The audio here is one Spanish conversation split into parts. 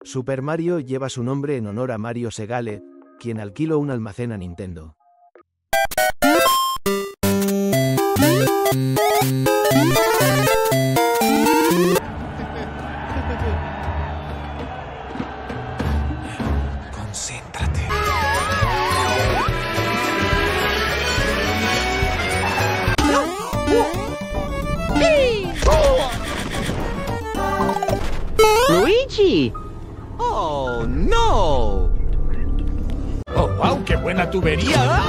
Super Mario lleva su nombre en honor a Mario Segale, quien alquiló un almacén a Nintendo. Concéntrate. ¡Luigi! ¡Oh, no! ¡Oh, wow! ¡Qué buena tubería!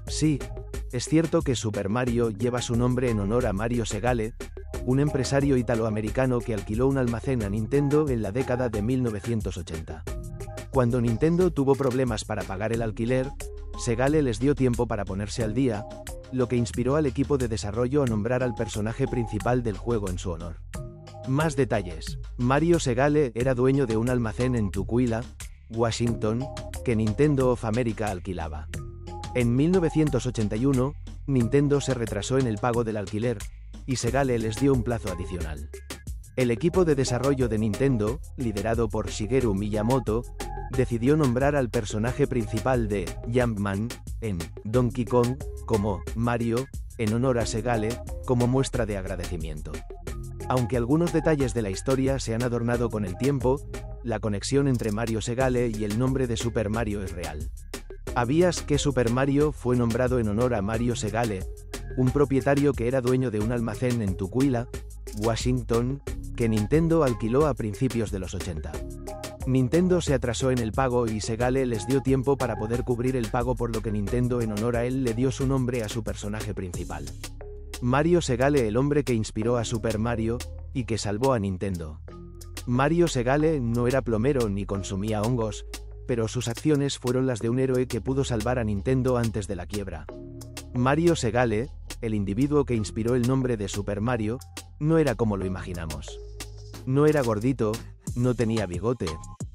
Sí, es cierto que Super Mario lleva su nombre en honor a Mario Segale, un empresario italoamericano que alquiló un almacén a Nintendo en la década de 1980. Cuando Nintendo tuvo problemas para pagar el alquiler, Segale les dio tiempo para ponerse al día, lo que inspiró al equipo de desarrollo a nombrar al personaje principal del juego en su honor. Más detalles. Mario Segale era dueño de un almacén en Tukwila, Washington, que Nintendo of America alquilaba. En 1981, Nintendo se retrasó en el pago del alquiler, y Segale les dio un plazo adicional. El equipo de desarrollo de Nintendo, liderado por Shigeru Miyamoto, decidió nombrar al personaje principal de Jumpman, en Donkey Kong, como Mario, en honor a Segale, como muestra de agradecimiento. Aunque algunos detalles de la historia se han adornado con el tiempo, la conexión entre Mario Segale y el nombre de Super Mario es real. ¿Sabías que Super Mario fue nombrado en honor a Mario Segale, un propietario que era dueño de un almacén en Tukwila, Washington, que Nintendo alquiló a principios de los 80? Nintendo se atrasó en el pago y Segale les dio tiempo para poder cubrir el pago, por lo que Nintendo en honor a él le dio su nombre a su personaje principal. Mario Segale, el hombre que inspiró a Super Mario, y que salvó a Nintendo. Mario Segale no era plomero ni consumía hongos, pero sus acciones fueron las de un héroe que pudo salvar a Nintendo antes de la quiebra. Mario Segale, el individuo que inspiró el nombre de Super Mario, no era como lo imaginamos. No era gordito, no tenía bigote,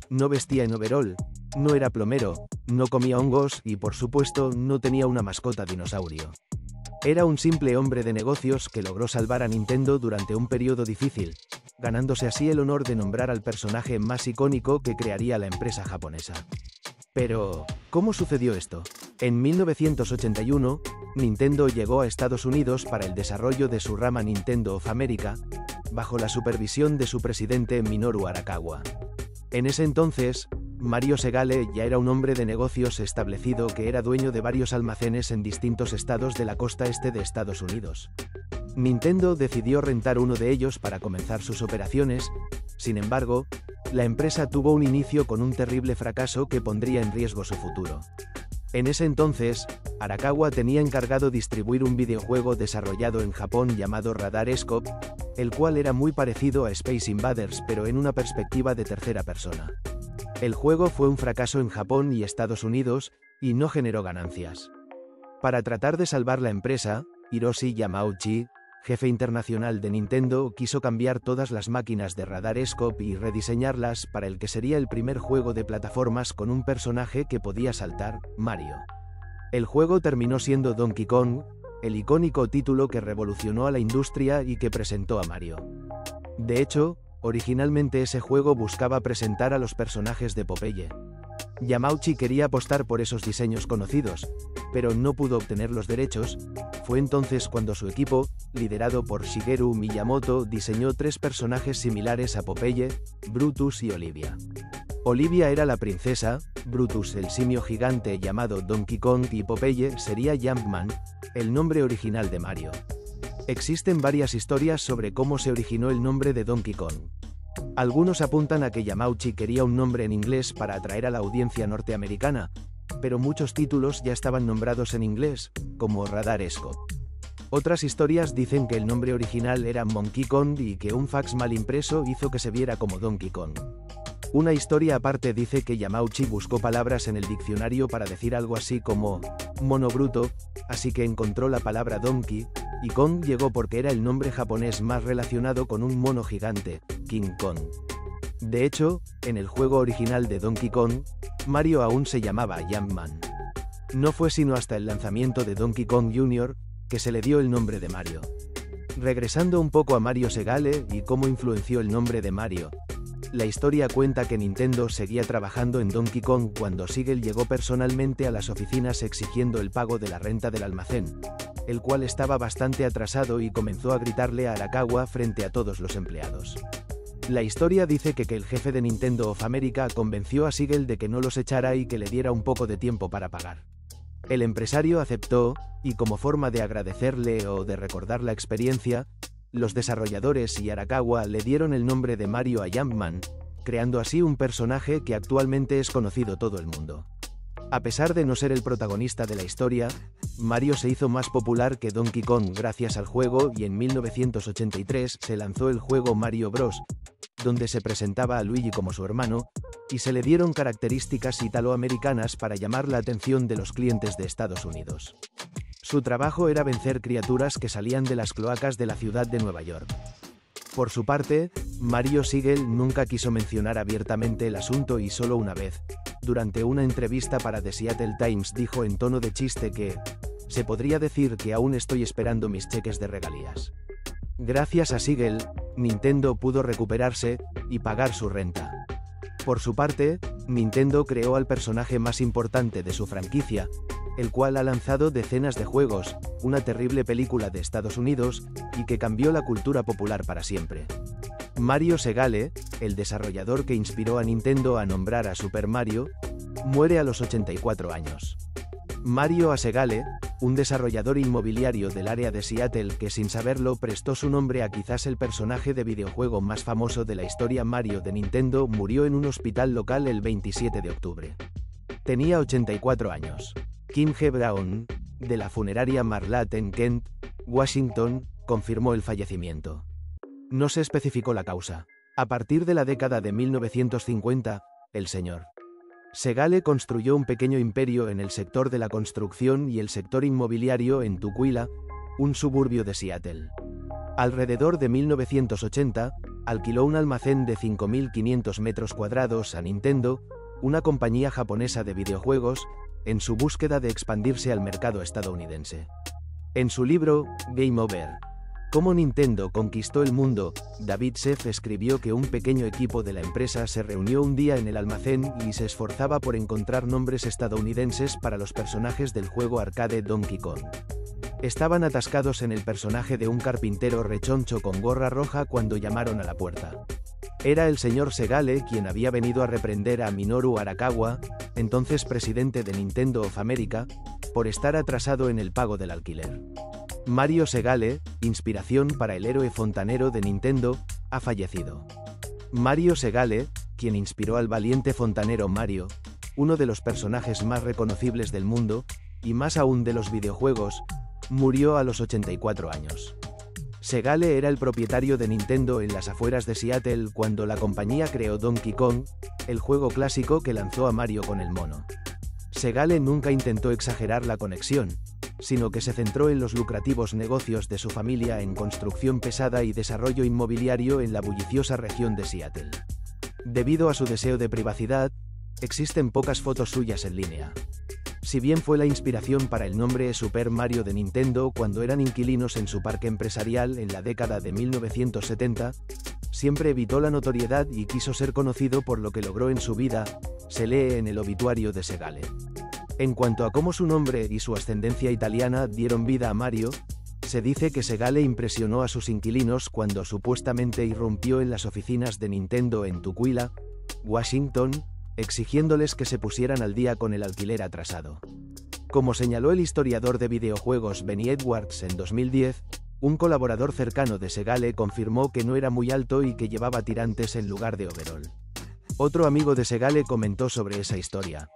no vestía en overol, no era plomero, no comía hongos y por supuesto no tenía una mascota dinosaurio. Era un simple hombre de negocios que logró salvar a Nintendo durante un periodo difícil, ganándose así el honor de nombrar al personaje más icónico que crearía la empresa japonesa. Pero, ¿cómo sucedió esto? En 1981, Nintendo llegó a Estados Unidos para el desarrollo de su rama Nintendo of America, bajo la supervisión de su presidente Minoru Arakawa. En ese entonces, Mario Segale ya era un hombre de negocios establecido que era dueño de varios almacenes en distintos estados de la costa este de Estados Unidos. Nintendo decidió rentar uno de ellos para comenzar sus operaciones. Sin embargo, la empresa tuvo un inicio con un terrible fracaso que pondría en riesgo su futuro. En ese entonces, Arakawa tenía encargado distribuir un videojuego desarrollado en Japón llamado Radarscope, el cual era muy parecido a Space Invaders pero en una perspectiva de tercera persona. El juego fue un fracaso en Japón y Estados Unidos, y no generó ganancias. Para tratar de salvar la empresa, Hiroshi Yamauchi, jefe internacional de Nintendo, quiso cambiar todas las máquinas de Radarscope y rediseñarlas para el que sería el primer juego de plataformas con un personaje que podía saltar, Mario. El juego terminó siendo Donkey Kong, el icónico título que revolucionó a la industria y que presentó a Mario. De hecho, originalmente ese juego buscaba presentar a los personajes de Popeye. Yamauchi quería apostar por esos diseños conocidos, pero no pudo obtener los derechos. Fue entonces cuando su equipo, liderado por Shigeru Miyamoto, diseñó 3 personajes similares a Popeye, Brutus y Olivia. Olivia era la princesa, Brutus el simio gigante llamado Donkey Kong y Popeye sería Jumpman, el nombre original de Mario. Existen varias historias sobre cómo se originó el nombre de Donkey Kong. Algunos apuntan a que Yamauchi quería un nombre en inglés para atraer a la audiencia norteamericana, pero muchos títulos ya estaban nombrados en inglés, como Radarscope. Otras historias dicen que el nombre original era Monkey Kong y que un fax mal impreso hizo que se viera como Donkey Kong. Una historia aparte dice que Yamauchi buscó palabras en el diccionario para decir algo así como mono bruto, así que encontró la palabra Donkey, y Kong llegó porque era el nombre japonés más relacionado con un mono gigante, King Kong. De hecho, en el juego original de Donkey Kong, Mario aún se llamaba Jumpman. No fue sino hasta el lanzamiento de Donkey Kong Jr. que se le dio el nombre de Mario. Regresando un poco a Mario Segale y cómo influenció el nombre de Mario. La historia cuenta que Nintendo seguía trabajando en Donkey Kong cuando Sigel llegó personalmente a las oficinas exigiendo el pago de la renta del almacén, el cual estaba bastante atrasado y comenzó a gritarle a Arakawa frente a todos los empleados. La historia dice que el jefe de Nintendo of America convenció a Sigel de que no los echara y que le diera un poco de tiempo para pagar. El empresario aceptó, y como forma de agradecerle o de recordar la experiencia, los desarrolladores y Arakawa le dieron el nombre de Mario a Jumpman, creando así un personaje que actualmente es conocido todo el mundo. A pesar de no ser el protagonista de la historia, Mario se hizo más popular que Donkey Kong gracias al juego y en 1983 se lanzó el juego Mario Bros., donde se presentaba a Luigi como su hermano, y se le dieron características italoamericanas para llamar la atención de los clientes de Estados Unidos. Su trabajo era vencer criaturas que salían de las cloacas de la ciudad de Nueva York. Por su parte, Mario Sigel nunca quiso mencionar abiertamente el asunto y solo una vez, durante una entrevista para The Seattle Times dijo en tono de chiste que «Se podría decir que aún estoy esperando mis cheques de regalías». Gracias a Sigel, Nintendo pudo recuperarse y pagar su renta. Por su parte, Nintendo creó al personaje más importante de su franquicia, el cual ha lanzado decenas de juegos, una terrible película de Estados Unidos, y que cambió la cultura popular para siempre. Mario Segale, el desarrollador que inspiró a Nintendo a nombrar a Super Mario, muere a los 84 años. Mario A. Segale, un desarrollador inmobiliario del área de Seattle que sin saberlo prestó su nombre a quizás el personaje de videojuego más famoso de la historia Mario de Nintendo, murió en un hospital local el 27 de octubre. Tenía 84 años. Kim G. Brown, de la funeraria Marlatt en Kent, Washington, confirmó el fallecimiento. No se especificó la causa. A partir de la década de 1950, el Sr. Segale construyó un pequeño imperio en el sector de la construcción y el sector inmobiliario en Tukwila, un suburbio de Seattle. Alrededor de 1980, alquiló un almacén de 5.500 metros cuadrados a Nintendo, una compañía japonesa de videojuegos, en su búsqueda de expandirse al mercado estadounidense. En su libro, Game Over: Cómo Nintendo conquistó el mundo, David Sheff escribió que un pequeño equipo de la empresa se reunió un día en el almacén y se esforzaba por encontrar nombres estadounidenses para los personajes del juego arcade Donkey Kong. Estaban atascados en el personaje de un carpintero rechoncho con gorra roja cuando llamaron a la puerta. Era el señor Segale quien había venido a reprender a Minoru Arakawa, entonces presidente de Nintendo of America, por estar atrasado en el pago del alquiler. Mario Segale, inspiración para el héroe fontanero de Nintendo, ha fallecido. Mario Segale, quien inspiró al valiente fontanero Mario, uno de los personajes más reconocibles del mundo, y más aún de los videojuegos, murió a los 84 años. Segale era el propietario de Nintendo en las afueras de Seattle cuando la compañía creó Donkey Kong, el juego clásico que lanzó a Mario con el mono. Segale nunca intentó exagerar la conexión, sino que se centró en los lucrativos negocios de su familia en construcción pesada y desarrollo inmobiliario en la bulliciosa región de Seattle. Debido a su deseo de privacidad, existen pocas fotos suyas en línea. Si bien fue la inspiración para el nombre Super Mario de Nintendo cuando eran inquilinos en su parque empresarial en la década de 1970, siempre evitó la notoriedad y quiso ser conocido por lo que logró en su vida, se lee en el obituario de Segale. En cuanto a cómo su nombre y su ascendencia italiana dieron vida a Mario, se dice que Segale impresionó a sus inquilinos cuando supuestamente irrumpió en las oficinas de Nintendo en Tukwila, Washington, exigiéndoles que se pusieran al día con el alquiler atrasado. Como señaló el historiador de videojuegos Benny Edwards en 2010, un colaborador cercano de Segale confirmó que no era muy alto y que llevaba tirantes en lugar de overol. Otro amigo de Segale comentó sobre esa historia.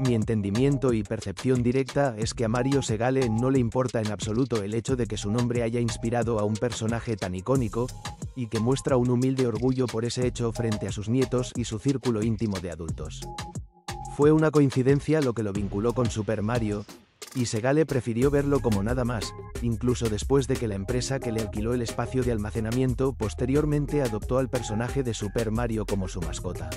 Mi entendimiento y percepción directa es que a Mario Segale no le importa en absoluto el hecho de que su nombre haya inspirado a un personaje tan icónico, y que muestra un humilde orgullo por ese hecho frente a sus nietos y su círculo íntimo de adultos. Fue una coincidencia lo que lo vinculó con Super Mario, y Segale prefirió verlo como nada más, incluso después de que la empresa que le alquiló el espacio de almacenamiento posteriormente adoptó al personaje de Super Mario como su mascota.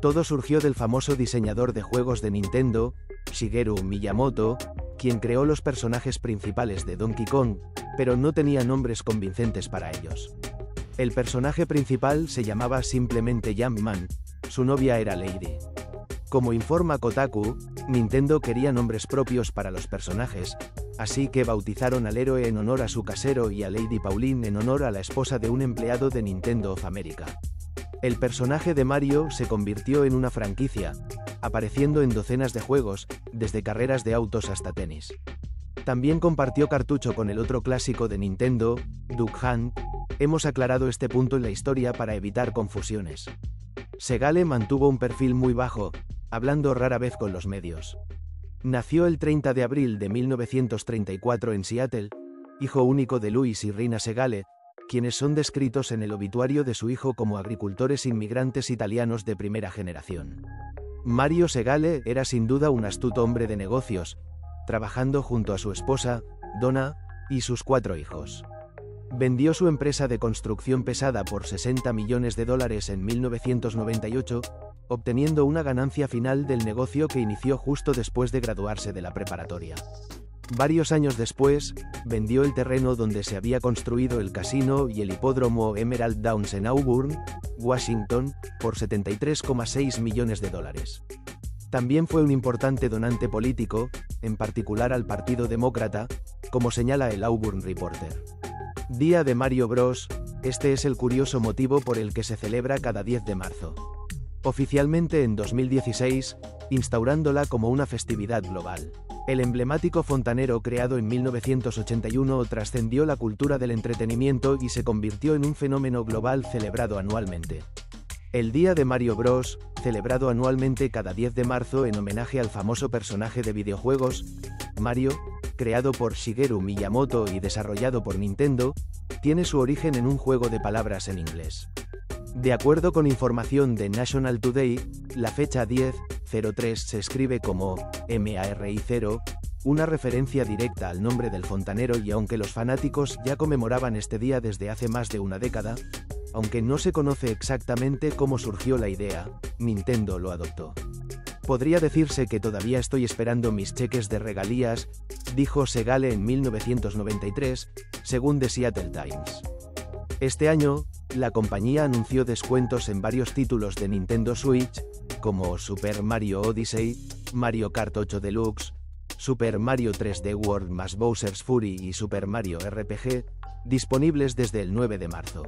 Todo surgió del famoso diseñador de juegos de Nintendo, Shigeru Miyamoto, quien creó los personajes principales de Donkey Kong, pero no tenía nombres convincentes para ellos. El personaje principal se llamaba simplemente Jumpman, su novia era Lady. Como informa Kotaku, Nintendo quería nombres propios para los personajes, así que bautizaron al héroe en honor a su casero y a Lady Pauline en honor a la esposa de un empleado de Nintendo of America. El personaje de Mario se convirtió en una franquicia, apareciendo en docenas de juegos, desde carreras de autos hasta tenis. También compartió cartucho con el otro clásico de Nintendo, Duck Hunt. Hemos aclarado este punto en la historia para evitar confusiones. Segale mantuvo un perfil muy bajo, hablando rara vez con los medios. Nació el 30 de abril de 1934 en Seattle, hijo único de Louis y Rina Segale, quienes son descritos en el obituario de su hijo como agricultores inmigrantes italianos de primera generación. Mario Segale era sin duda un astuto hombre de negocios, trabajando junto a su esposa, Donna, y sus 4 hijos. Vendió su empresa de construcción pesada por $60 millones en 1998, obteniendo una ganancia final del negocio que inició justo después de graduarse de la preparatoria. Varios años después, vendió el terreno donde se había construido el casino y el hipódromo Emerald Downs en Auburn, Washington, por $73,6 millones. También fue un importante donante político, en particular al Partido Demócrata, como señala el Auburn Reporter. Día de Mario Bros. Este es el curioso motivo por el que se celebra cada 10 de marzo. Oficialmente en 2016, instaurándola como una festividad global. El emblemático fontanero creado en 1981 trascendió la cultura del entretenimiento y se convirtió en un fenómeno global celebrado anualmente. El Día de Mario Bros., celebrado anualmente cada 10 de marzo en homenaje al famoso personaje de videojuegos, Mario, creado por Shigeru Miyamoto y desarrollado por Nintendo, tiene su origen en un juego de palabras en inglés. De acuerdo con información de National Today, la fecha 10-03 se escribe como MARI0, una referencia directa al nombre del fontanero, y aunque los fanáticos ya conmemoraban este día desde hace más de una década, aunque no se conoce exactamente cómo surgió la idea, Nintendo lo adoptó. Podría decirse que todavía estoy esperando mis cheques de regalías, dijo Segale en 1993, según The Seattle Times. Este año, la compañía anunció descuentos en varios títulos de Nintendo Switch, como Super Mario Odyssey, Mario Kart 8 Deluxe, Super Mario 3D World más Bowser's Fury y Super Mario RPG, disponibles desde el 9 de marzo.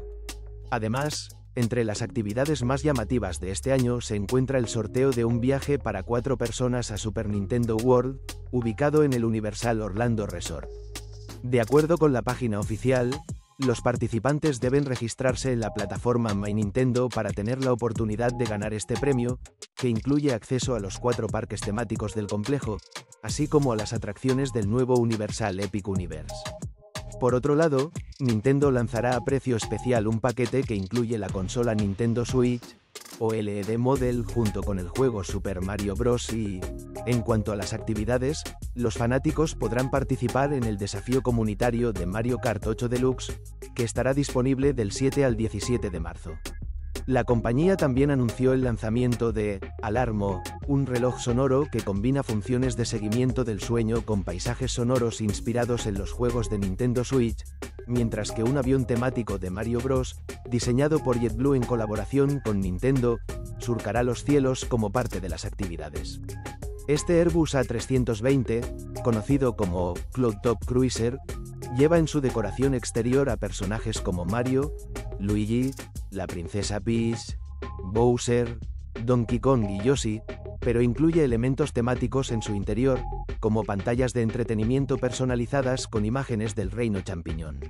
Además, entre las actividades más llamativas de este año se encuentra el sorteo de un viaje para 4 personas a Super Nintendo World, ubicado en el Universal Orlando Resort. De acuerdo con la página oficial, los participantes deben registrarse en la plataforma My Nintendo para tener la oportunidad de ganar este premio, que incluye acceso a los 4 parques temáticos del complejo, así como a las atracciones del nuevo Universal Epic Universe. Por otro lado, Nintendo lanzará a precio especial un paquete que incluye la consola Nintendo Switch OLED Model junto con el juego Super Mario Bros. Y, en cuanto a las actividades, los fanáticos podrán participar en el desafío comunitario de Mario Kart 8 Deluxe, que estará disponible del 7 al 17 de marzo. La compañía también anunció el lanzamiento de Alarmo, un reloj sonoro que combina funciones de seguimiento del sueño con paisajes sonoros inspirados en los juegos de Nintendo Switch, mientras que un avión temático de Mario Bros., diseñado por JetBlue en colaboración con Nintendo, surcará los cielos como parte de las actividades. Este Airbus A320, conocido como Cloud Top Cruiser, lleva en su decoración exterior a personajes como Mario, Luigi, la princesa Peach, Bowser, Donkey Kong y Yoshi, pero incluye elementos temáticos en su interior, como pantallas de entretenimiento personalizadas con imágenes del reino champiñón.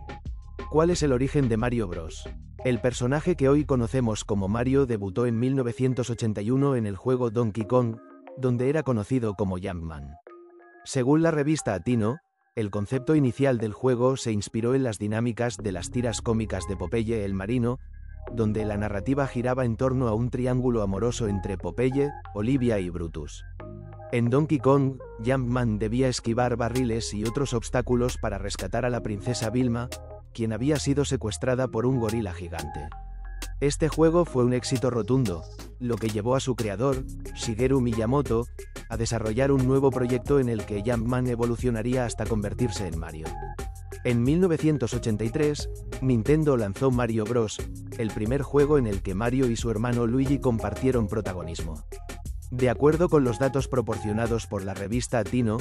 ¿Cuál es el origen de Mario Bros? El personaje que hoy conocemos como Mario debutó en 1981 en el juego Donkey Kong, donde era conocido como Jumpman. Según la revista Atino, el concepto inicial del juego se inspiró en las dinámicas de las tiras cómicas de Popeye el Marino, donde la narrativa giraba en torno a un triángulo amoroso entre Popeye, Olivia y Brutus. En Donkey Kong, Jumpman debía esquivar barriles y otros obstáculos para rescatar a la princesa Vilma, quien había sido secuestrada por un gorila gigante. Este juego fue un éxito rotundo, lo que llevó a su creador, Shigeru Miyamoto, a desarrollar un nuevo proyecto en el que Jumpman evolucionaría hasta convertirse en Mario. En 1983, Nintendo lanzó Mario Bros., el primer juego en el que Mario y su hermano Luigi compartieron protagonismo. De acuerdo con los datos proporcionados por la revista Atino,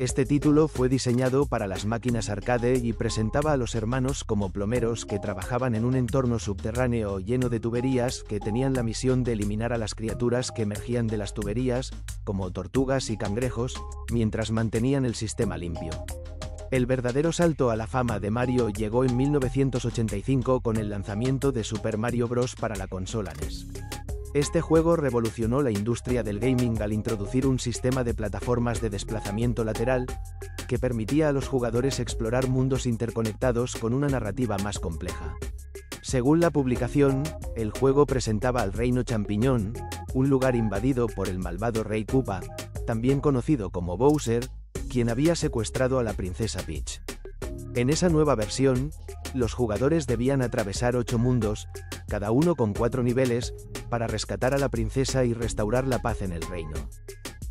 este título fue diseñado para las máquinas arcade y presentaba a los hermanos como plomeros que trabajaban en un entorno subterráneo lleno de tuberías que tenían la misión de eliminar a las criaturas que emergían de las tuberías, como tortugas y cangrejos, mientras mantenían el sistema limpio. El verdadero salto a la fama de Mario llegó en 1985 con el lanzamiento de Super Mario Bros. Para la consola NES. Este juego revolucionó la industria del gaming al introducir un sistema de plataformas de desplazamiento lateral, que permitía a los jugadores explorar mundos interconectados con una narrativa más compleja. Según la publicación, el juego presentaba al Reino Champiñón, un lugar invadido por el malvado Rey Koopa, también conocido como Bowser, quien había secuestrado a la princesa Peach. En esa nueva versión, los jugadores debían atravesar 8 mundos, cada uno con 4 niveles, para rescatar a la princesa y restaurar la paz en el reino.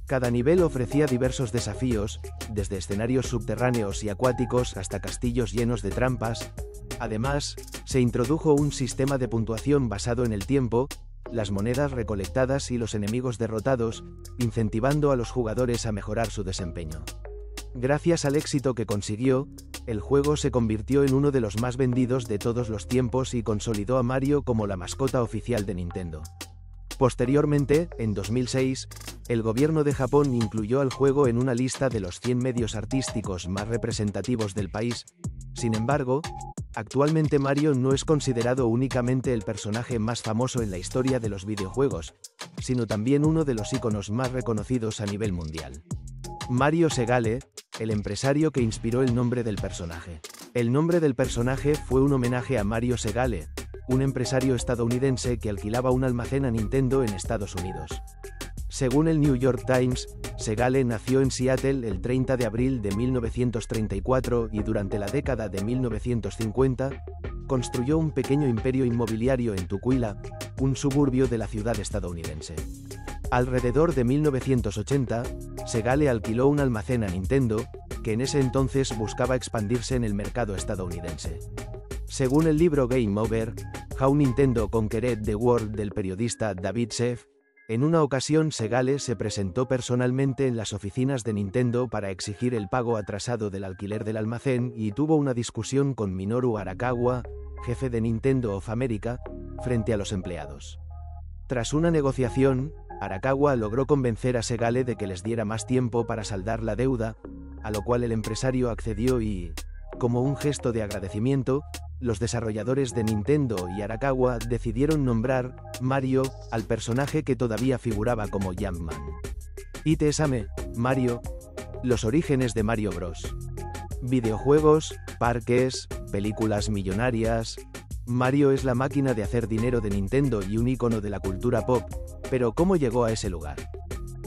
Cada nivel ofrecía diversos desafíos, desde escenarios subterráneos y acuáticos hasta castillos llenos de trampas. Además, se introdujo un sistema de puntuación basado en el tiempo, las monedas recolectadas y los enemigos derrotados, incentivando a los jugadores a mejorar su desempeño. Gracias al éxito que consiguió, el juego se convirtió en uno de los más vendidos de todos los tiempos y consolidó a Mario como la mascota oficial de Nintendo. Posteriormente, en 2006, el gobierno de Japón incluyó al juego en una lista de los 100 medios artísticos más representativos del país. Sin embargo, actualmente Mario no es considerado únicamente el personaje más famoso en la historia de los videojuegos, sino también uno de los íconos más reconocidos a nivel mundial. Mario Segale, el empresario que inspiró el nombre del personaje. El nombre del personaje fue un homenaje a Mario Segale, un empresario estadounidense que alquilaba un almacén a Nintendo en Estados Unidos. Según el New York Times, Segale nació en Seattle el 30 de abril de 1934 y durante la década de 1950, construyó un pequeño imperio inmobiliario en Tukwila, un suburbio de la ciudad estadounidense. Alrededor de 1980, Segale alquiló un almacén a Nintendo, que en ese entonces buscaba expandirse en el mercado estadounidense. Según el libro Game Over, How Nintendo Conquered the World del periodista David Sheff, en una ocasión Segale se presentó personalmente en las oficinas de Nintendo para exigir el pago atrasado del alquiler del almacén y tuvo una discusión con Minoru Arakawa, jefe de Nintendo of America, frente a los empleados. Tras una negociación, Arakawa logró convencer a Segale de que les diera más tiempo para saldar la deuda, a lo cual el empresario accedió y, como un gesto de agradecimiento, los desarrolladores de Nintendo y Arakawa decidieron nombrar Mario al personaje que todavía figuraba como Jumpman. Ite Same, Mario, los orígenes de Mario Bros. Videojuegos, parques, películas millonarias. Mario es la máquina de hacer dinero de Nintendo y un icono de la cultura pop, pero ¿cómo llegó a ese lugar?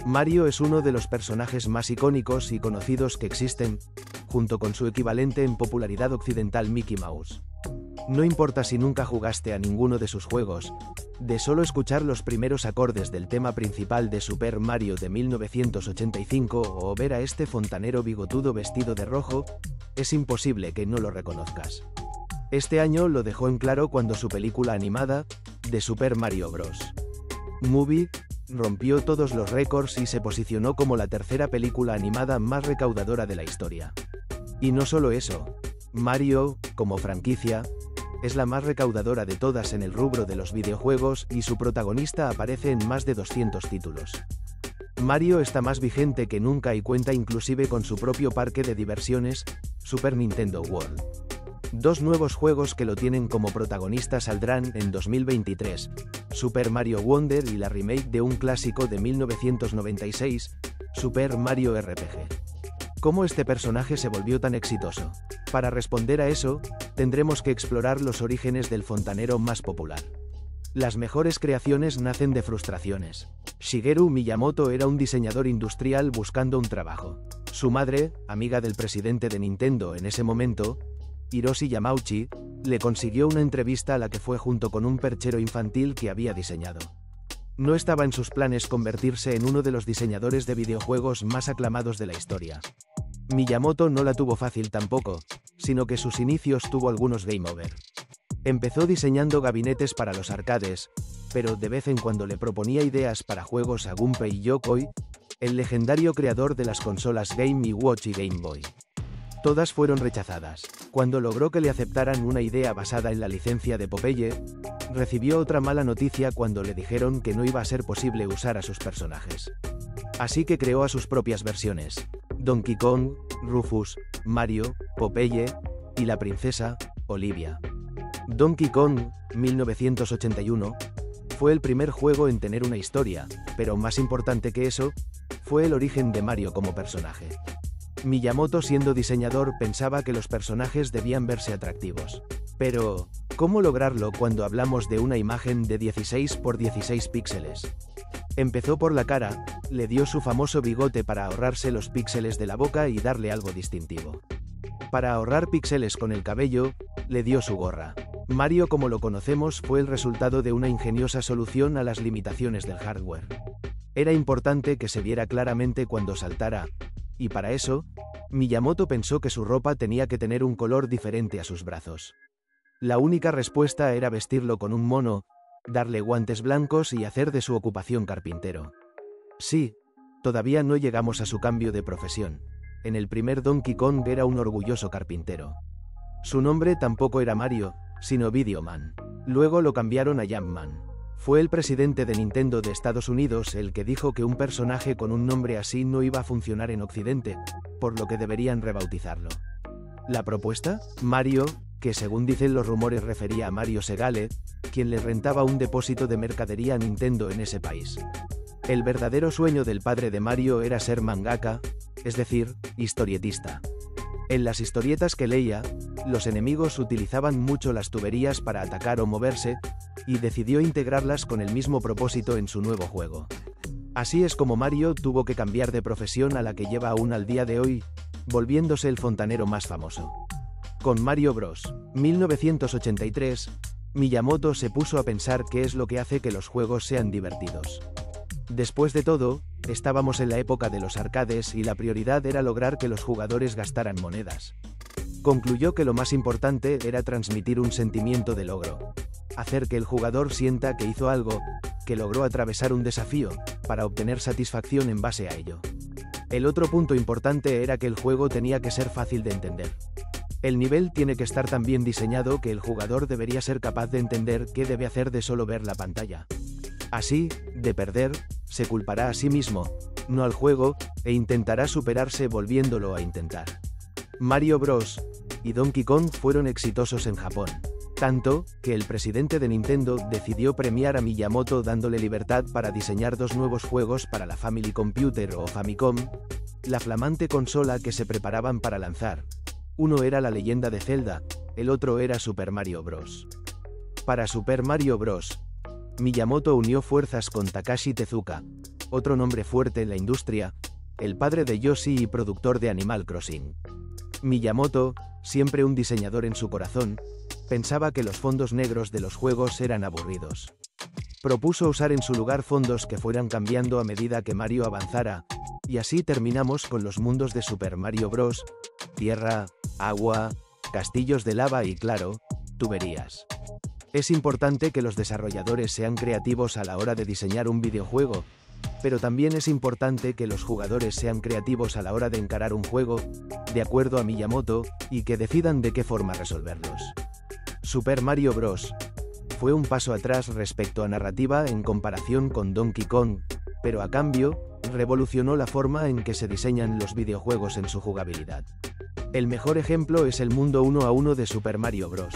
Mario es uno de los personajes más icónicos y conocidos que existen, junto con su equivalente en popularidad occidental Mickey Mouse. No importa si nunca jugaste a ninguno de sus juegos, de solo escuchar los primeros acordes del tema principal de Super Mario de 1985 o ver a este fontanero bigotudo vestido de rojo, es imposible que no lo reconozcas. Este año lo dejó en claro cuando su película animada, The Super Mario Bros. Movie, rompió todos los récords y se posicionó como la tercera película animada más recaudadora de la historia. Y no solo eso, Mario, como franquicia, es la más recaudadora de todas en el rubro de los videojuegos y su protagonista aparece en más de 200 títulos. Mario está más vigente que nunca y cuenta inclusive con su propio parque de diversiones, Super Nintendo World. Dos nuevos juegos que lo tienen como protagonista saldrán en 2023, Super Mario Wonder y la remake de un clásico de 1996, Super Mario RPG. ¿Cómo este personaje se volvió tan exitoso? Para responder a eso, tendremos que explorar los orígenes del fontanero más popular. Las mejores creaciones nacen de frustraciones. Shigeru Miyamoto era un diseñador industrial buscando un trabajo. Su madre, amiga del presidente de Nintendo en ese momento, Hiroshi Yamauchi, le consiguió una entrevista a la que fue junto con un perchero infantil que había diseñado. No estaba en sus planes convertirse en uno de los diseñadores de videojuegos más aclamados de la historia. Miyamoto no la tuvo fácil tampoco, sino que sus inicios tuvo algunos game over. Empezó diseñando gabinetes para los arcades, pero de vez en cuando le proponía ideas para juegos a Gunpei Yokoi, el legendario creador de las consolas Game & Watch y Game Boy. Todas fueron rechazadas. Cuando logró que le aceptaran una idea basada en la licencia de Popeye, recibió otra mala noticia cuando le dijeron que no iba a ser posible usar a sus personajes. Así que creó a sus propias versiones: Donkey Kong, Rufus, Mario, Popeye y la princesa, Olivia. Donkey Kong, 1981, fue el primer juego en tener una historia, pero más importante que eso, fue el origen de Mario como personaje. Miyamoto, siendo diseñador, pensaba que los personajes debían verse atractivos. Pero, ¿cómo lograrlo cuando hablamos de una imagen de 16 por 16 píxeles? Empezó por la cara, le dio su famoso bigote para ahorrarse los píxeles de la boca y darle algo distintivo. Para ahorrar píxeles con el cabello, le dio su gorra. Mario como lo conocemos fue el resultado de una ingeniosa solución a las limitaciones del hardware. Era importante que se viera claramente cuando saltara, y para eso, Miyamoto pensó que su ropa tenía que tener un color diferente a sus brazos. La única respuesta era vestirlo con un mono, darle guantes blancos y hacer de su ocupación carpintero. Sí, todavía no llegamos a su cambio de profesión. En el primer Donkey Kong era un orgulloso carpintero. Su nombre tampoco era Mario, sino Videoman. Luego lo cambiaron a Jumpman. Fue el presidente de Nintendo de Estados Unidos el que dijo que un personaje con un nombre así no iba a funcionar en Occidente, por lo que deberían rebautizarlo. ¿La propuesta? Mario, que según dicen los rumores refería a Mario Segale, quien le rentaba un depósito de mercadería a Nintendo en ese país. El verdadero sueño del padre de Mario era ser mangaka, es decir, historietista. En las historietas que leía, los enemigos utilizaban mucho las tuberías para atacar o moverse, y decidió integrarlas con el mismo propósito en su nuevo juego. Así es como Mario tuvo que cambiar de profesión a la que lleva aún al día de hoy, volviéndose el fontanero más famoso. Con Mario Bros. 1983, Miyamoto se puso a pensar qué es lo que hace que los juegos sean divertidos. Después de todo, estábamos en la época de los arcades y la prioridad era lograr que los jugadores gastaran monedas. Concluyó que lo más importante era transmitir un sentimiento de logro. Hacer que el jugador sienta que hizo algo, que logró atravesar un desafío, para obtener satisfacción en base a ello. El otro punto importante era que el juego tenía que ser fácil de entender. El nivel tiene que estar tan bien diseñado que el jugador debería ser capaz de entender qué debe hacer de solo ver la pantalla. Así, de perder, se culpará a sí mismo, no al juego, e intentará superarse volviéndolo a intentar. Mario Bros. Y Donkey Kong fueron exitosos en Japón. Tanto, que el presidente de Nintendo decidió premiar a Miyamoto dándole libertad para diseñar dos nuevos juegos para la Family Computer o Famicom, la flamante consola que se preparaban para lanzar. Uno era La Leyenda de Zelda, el otro era Super Mario Bros. Para Super Mario Bros., Miyamoto unió fuerzas con Takashi Tezuka, otro nombre fuerte en la industria, el padre de Yoshi y productor de Animal Crossing. Miyamoto, siempre un diseñador en su corazón, pensaba que los fondos negros de los juegos eran aburridos. Propuso usar en su lugar fondos que fueran cambiando a medida que Mario avanzara, y así terminamos con los mundos de Super Mario Bros., tierra, agua, castillos de lava y, claro, tuberías. Es importante que los desarrolladores sean creativos a la hora de diseñar un videojuego, pero también es importante que los jugadores sean creativos a la hora de encarar un juego, de acuerdo a Miyamoto, y que decidan de qué forma resolverlos. Super Mario Bros. Fue un paso atrás respecto a narrativa en comparación con Donkey Kong, pero a cambio, revolucionó la forma en que se diseñan los videojuegos en su jugabilidad. El mejor ejemplo es el mundo 1 a 1 de Super Mario Bros.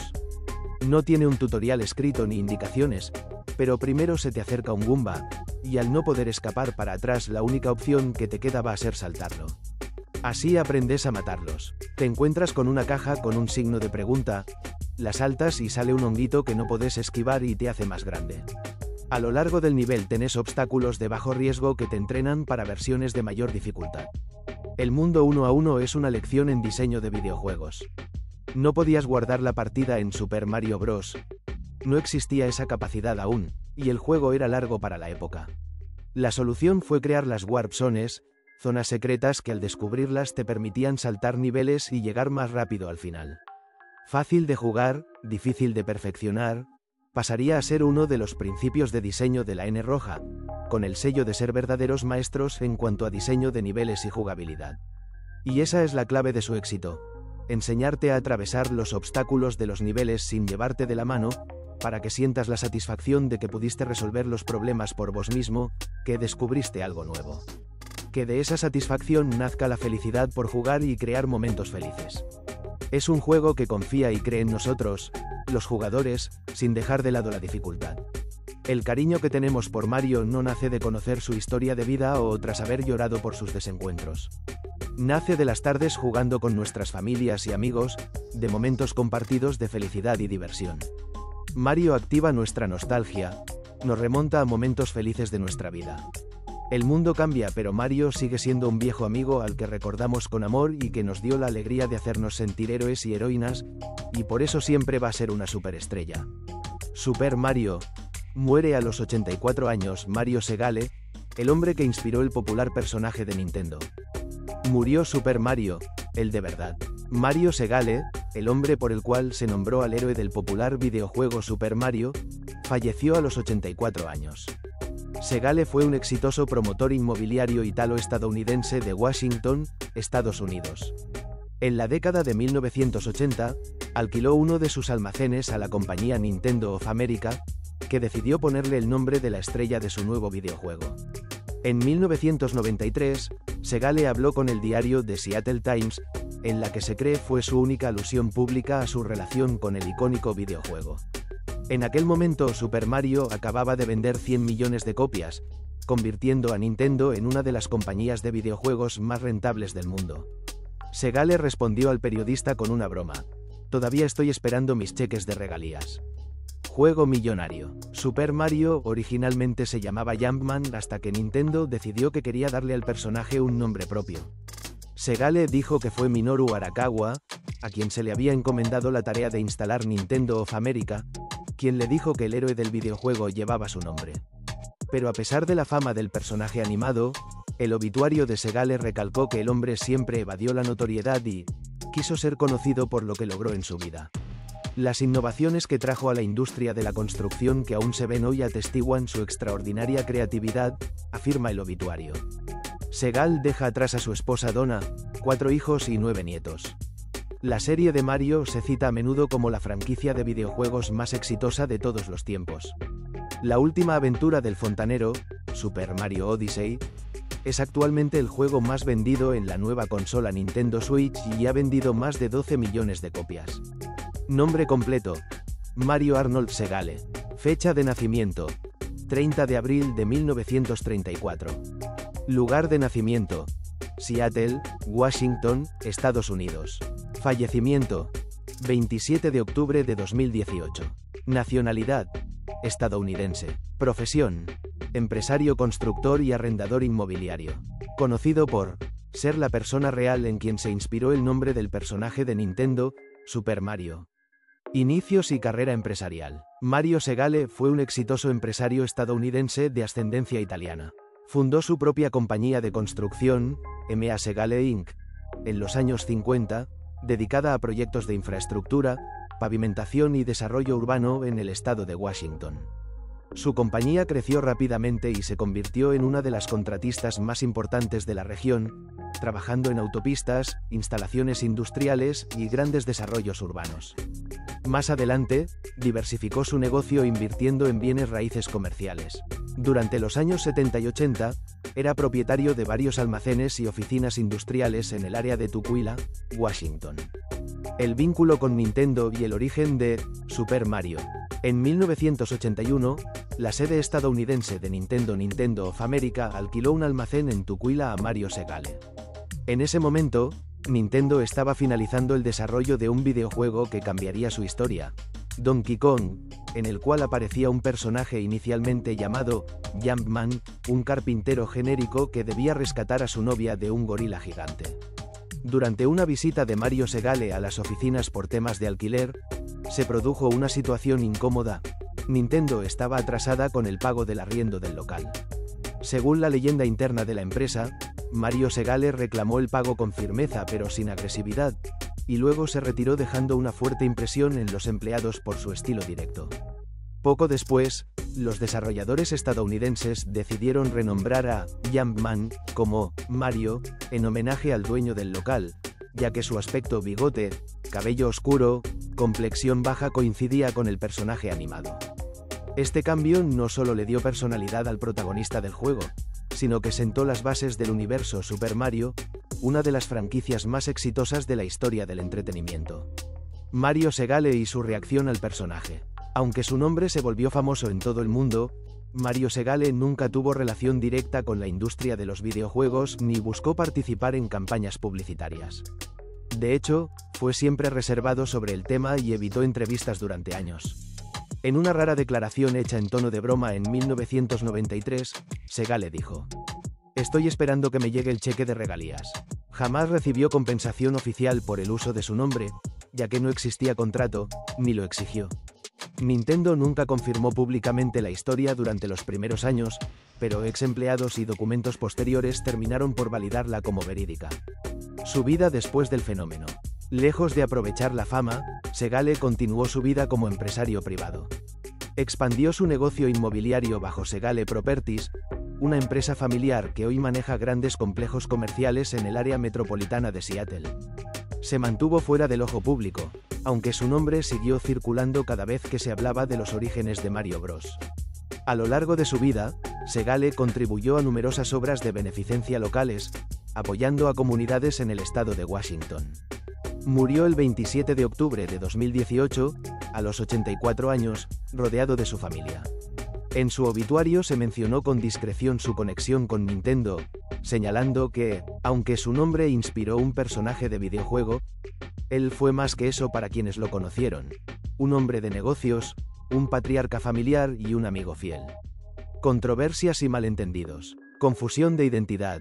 No tiene un tutorial escrito ni indicaciones, pero primero se te acerca un Goomba, y al no poder escapar para atrás la única opción que te queda va a ser saltarlo. Así aprendes a matarlos. Te encuentras con una caja con un signo de pregunta, la saltas y sale un honguito que no podés esquivar y te hace más grande. A lo largo del nivel tenés obstáculos de bajo riesgo que te entrenan para versiones de mayor dificultad. El mundo 1 a 1 es una lección en diseño de videojuegos. No podías guardar la partida en Super Mario Bros. No existía esa capacidad aún, y el juego era largo para la época. La solución fue crear las Warp Zones, zonas secretas que al descubrirlas te permitían saltar niveles y llegar más rápido al final. Fácil de jugar, difícil de perfeccionar, pasaría a ser uno de los principios de diseño de la N Roja, con el sello de ser verdaderos maestros en cuanto a diseño de niveles y jugabilidad. Y esa es la clave de su éxito: enseñarte a atravesar los obstáculos de los niveles sin llevarte de la mano, para que sientas la satisfacción de que pudiste resolver los problemas por vos mismo, que descubriste algo nuevo. Que de esa satisfacción nazca la felicidad por jugar y crear momentos felices. Es un juego que confía y cree en nosotros, los jugadores, sin dejar de lado la dificultad. El cariño que tenemos por Mario no nace de conocer su historia de vida o tras haber llorado por sus desencuentros. Nace de las tardes jugando con nuestras familias y amigos, de momentos compartidos de felicidad y diversión. Mario activa nuestra nostalgia, nos remonta a momentos felices de nuestra vida. El mundo cambia, pero Mario sigue siendo un viejo amigo al que recordamos con amor y que nos dio la alegría de hacernos sentir héroes y heroínas, y por eso siempre va a ser una superestrella. Super Mario. Muere a los 84 años Mario Segale, el hombre que inspiró el popular personaje de Nintendo. Murió Super Mario, el de verdad. Mario Segale, el hombre por el cual se nombró al héroe del popular videojuego Super Mario, falleció a los 84 años. Segale fue un exitoso promotor inmobiliario italo-estadounidense de Washington, Estados Unidos. En la década de 1980, alquiló uno de sus almacenes a la compañía Nintendo of America, que decidió ponerle el nombre de la estrella de su nuevo videojuego. En 1993, Segale habló con el diario The Seattle Times, en la que se cree fue su única alusión pública a su relación con el icónico videojuego. En aquel momento Super Mario acababa de vender 100 millones de copias, convirtiendo a Nintendo en una de las compañías de videojuegos más rentables del mundo. Segale respondió al periodista con una broma: "Todavía estoy esperando mis cheques de regalías". Juego millonario. Super Mario originalmente se llamaba Jumpman hasta que Nintendo decidió que quería darle al personaje un nombre propio. Segale dijo que fue Minoru Arakawa, a quien se le había encomendado la tarea de instalar Nintendo of America, quien le dijo que el héroe del videojuego llevaba su nombre. Pero a pesar de la fama del personaje animado, el obituario de Segale recalcó que el hombre siempre evadió la notoriedad y quiso ser conocido por lo que logró en su vida. Las innovaciones que trajo a la industria de la construcción que aún se ven hoy atestiguan su extraordinaria creatividad, afirma el obituario. Segale deja atrás a su esposa Donna, 4 hijos y 9 nietos. La serie de Mario se cita a menudo como la franquicia de videojuegos más exitosa de todos los tiempos. La última aventura del fontanero, Super Mario Odyssey, es actualmente el juego más vendido en la nueva consola Nintendo Switch y ha vendido más de 12 millones de copias. Nombre completo: Mario Arnold Segale. Fecha de nacimiento: 30 de abril de 1934. Lugar de nacimiento: Seattle, Washington, Estados Unidos. Fallecimiento: 27 de octubre de 2018. Nacionalidad: estadounidense. Profesión: empresario constructor y arrendador inmobiliario. Conocido por ser la persona real en quien se inspiró el nombre del personaje de Nintendo, Super Mario. Inicios y carrera empresarial. Mario Segale fue un exitoso empresario estadounidense de ascendencia italiana. Fundó su propia compañía de construcción, M.A. Segale Inc., en los años 50, dedicada a proyectos de infraestructura, pavimentación y desarrollo urbano en el estado de Washington. Su compañía creció rápidamente y se convirtió en una de las contratistas más importantes de la región, trabajando en autopistas, instalaciones industriales y grandes desarrollos urbanos. Más adelante, diversificó su negocio invirtiendo en bienes raíces comerciales. Durante los años 70 y 80, era propietario de varios almacenes y oficinas industriales en el área de Tukwila, Washington. El vínculo con Nintendo y el origen de Super Mario. En 1981, la sede estadounidense de Nintendo, Nintendo of America, alquiló un almacén en Tukwila a Mario Segale. En ese momento, Nintendo estaba finalizando el desarrollo de un videojuego que cambiaría su historia, Donkey Kong, en el cual aparecía un personaje inicialmente llamado Jumpman, un carpintero genérico que debía rescatar a su novia de un gorila gigante. Durante una visita de Mario Segale a las oficinas por temas de alquiler, se produjo una situación incómoda. Nintendo estaba atrasada con el pago del arriendo del local. Según la leyenda interna de la empresa, Mario Segale reclamó el pago con firmeza pero sin agresividad, y luego se retiró dejando una fuerte impresión en los empleados por su estilo directo. Poco después, los desarrolladores estadounidenses decidieron renombrar a Jumpman como Mario, en homenaje al dueño del local, ya que su aspecto bigote, cabello oscuro, complexión baja coincidía con el personaje animado. Este cambio no solo le dio personalidad al protagonista del juego, sino que sentó las bases del universo Super Mario, una de las franquicias más exitosas de la historia del entretenimiento. Mario Segale y su reacción al personaje. Aunque su nombre se volvió famoso en todo el mundo, Mario Segale nunca tuvo relación directa con la industria de los videojuegos ni buscó participar en campañas publicitarias. De hecho, fue siempre reservado sobre el tema y evitó entrevistas durante años. En una rara declaración hecha en tono de broma en 1993, Segale dijo: "Estoy esperando que me llegue el cheque de regalías". Jamás recibió compensación oficial por el uso de su nombre, ya que no existía contrato, ni lo exigió. Nintendo nunca confirmó públicamente la historia durante los primeros años, pero ex empleados y documentos posteriores terminaron por validarla como verídica. Su vida después del fenómeno. Lejos de aprovechar la fama, Segale continuó su vida como empresario privado. Expandió su negocio inmobiliario bajo Segale Properties, una empresa familiar que hoy maneja grandes complejos comerciales en el área metropolitana de Seattle. Se mantuvo fuera del ojo público, aunque su nombre siguió circulando cada vez que se hablaba de los orígenes de Mario Bros. A lo largo de su vida, Segale contribuyó a numerosas obras de beneficencia locales, apoyando a comunidades en el estado de Washington. Murió el 27 de octubre de 2018, a los 84 años, rodeado de su familia. En su obituario se mencionó con discreción su conexión con Nintendo, señalando que, aunque su nombre inspiró un personaje de videojuego, él fue más que eso para quienes lo conocieron: un hombre de negocios, un patriarca familiar y un amigo fiel. Controversias y malentendidos. Confusión de identidad.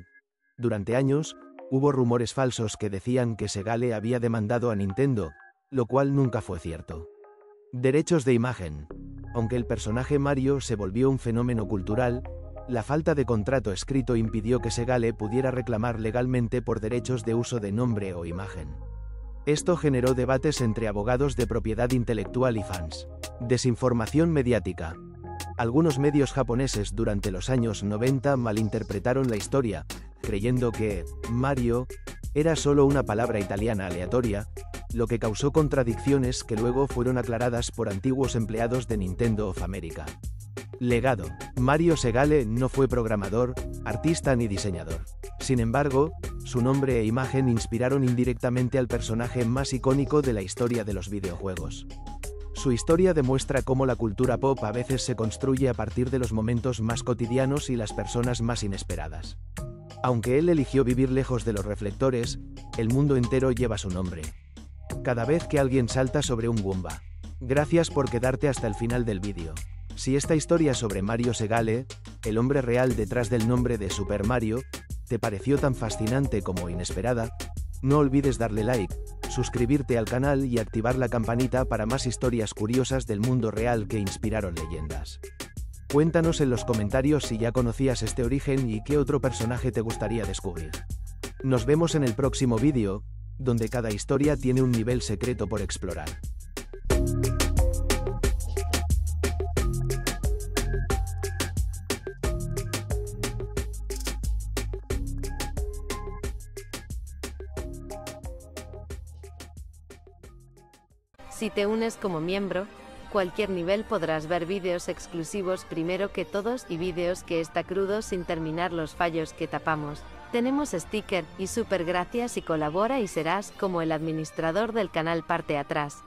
Durante años, hubo rumores falsos que decían que Segale había demandado a Nintendo, lo cual nunca fue cierto. Derechos de imagen. Aunque el personaje Mario se volvió un fenómeno cultural, la falta de contrato escrito impidió que Segale pudiera reclamar legalmente por derechos de uso de nombre o imagen. Esto generó debates entre abogados de propiedad intelectual y fans. Desinformación mediática. Algunos medios japoneses durante los años 90 malinterpretaron la historia, creyendo que Mario era solo una palabra italiana aleatoria, lo que causó contradicciones que luego fueron aclaradas por antiguos empleados de Nintendo of America. Legado. Mario Segale no fue programador, artista ni diseñador. Sin embargo, su nombre e imagen inspiraron indirectamente al personaje más icónico de la historia de los videojuegos. Su historia demuestra cómo la cultura pop a veces se construye a partir de los momentos más cotidianos y las personas más inesperadas. Aunque él eligió vivir lejos de los reflectores, el mundo entero lleva su nombre. Cada vez que alguien salta sobre un Goomba. Gracias por quedarte hasta el final del vídeo. Si esta historia sobre Mario Segale, el hombre real detrás del nombre de Super Mario, te pareció tan fascinante como inesperada, no olvides darle like, suscribirte al canal y activar la campanita para más historias curiosas del mundo real que inspiraron leyendas. Cuéntanos en los comentarios si ya conocías este origen y qué otro personaje te gustaría descubrir. Nos vemos en el próximo vídeo, donde cada historia tiene un nivel secreto por explorar. Si te unes como miembro, cualquier nivel podrás ver vídeos exclusivos primero que todos y vídeos que está crudo sin terminar los fallos que tapamos. Tenemos sticker y super gracias y colabora y serás como el administrador del canal parte atrás.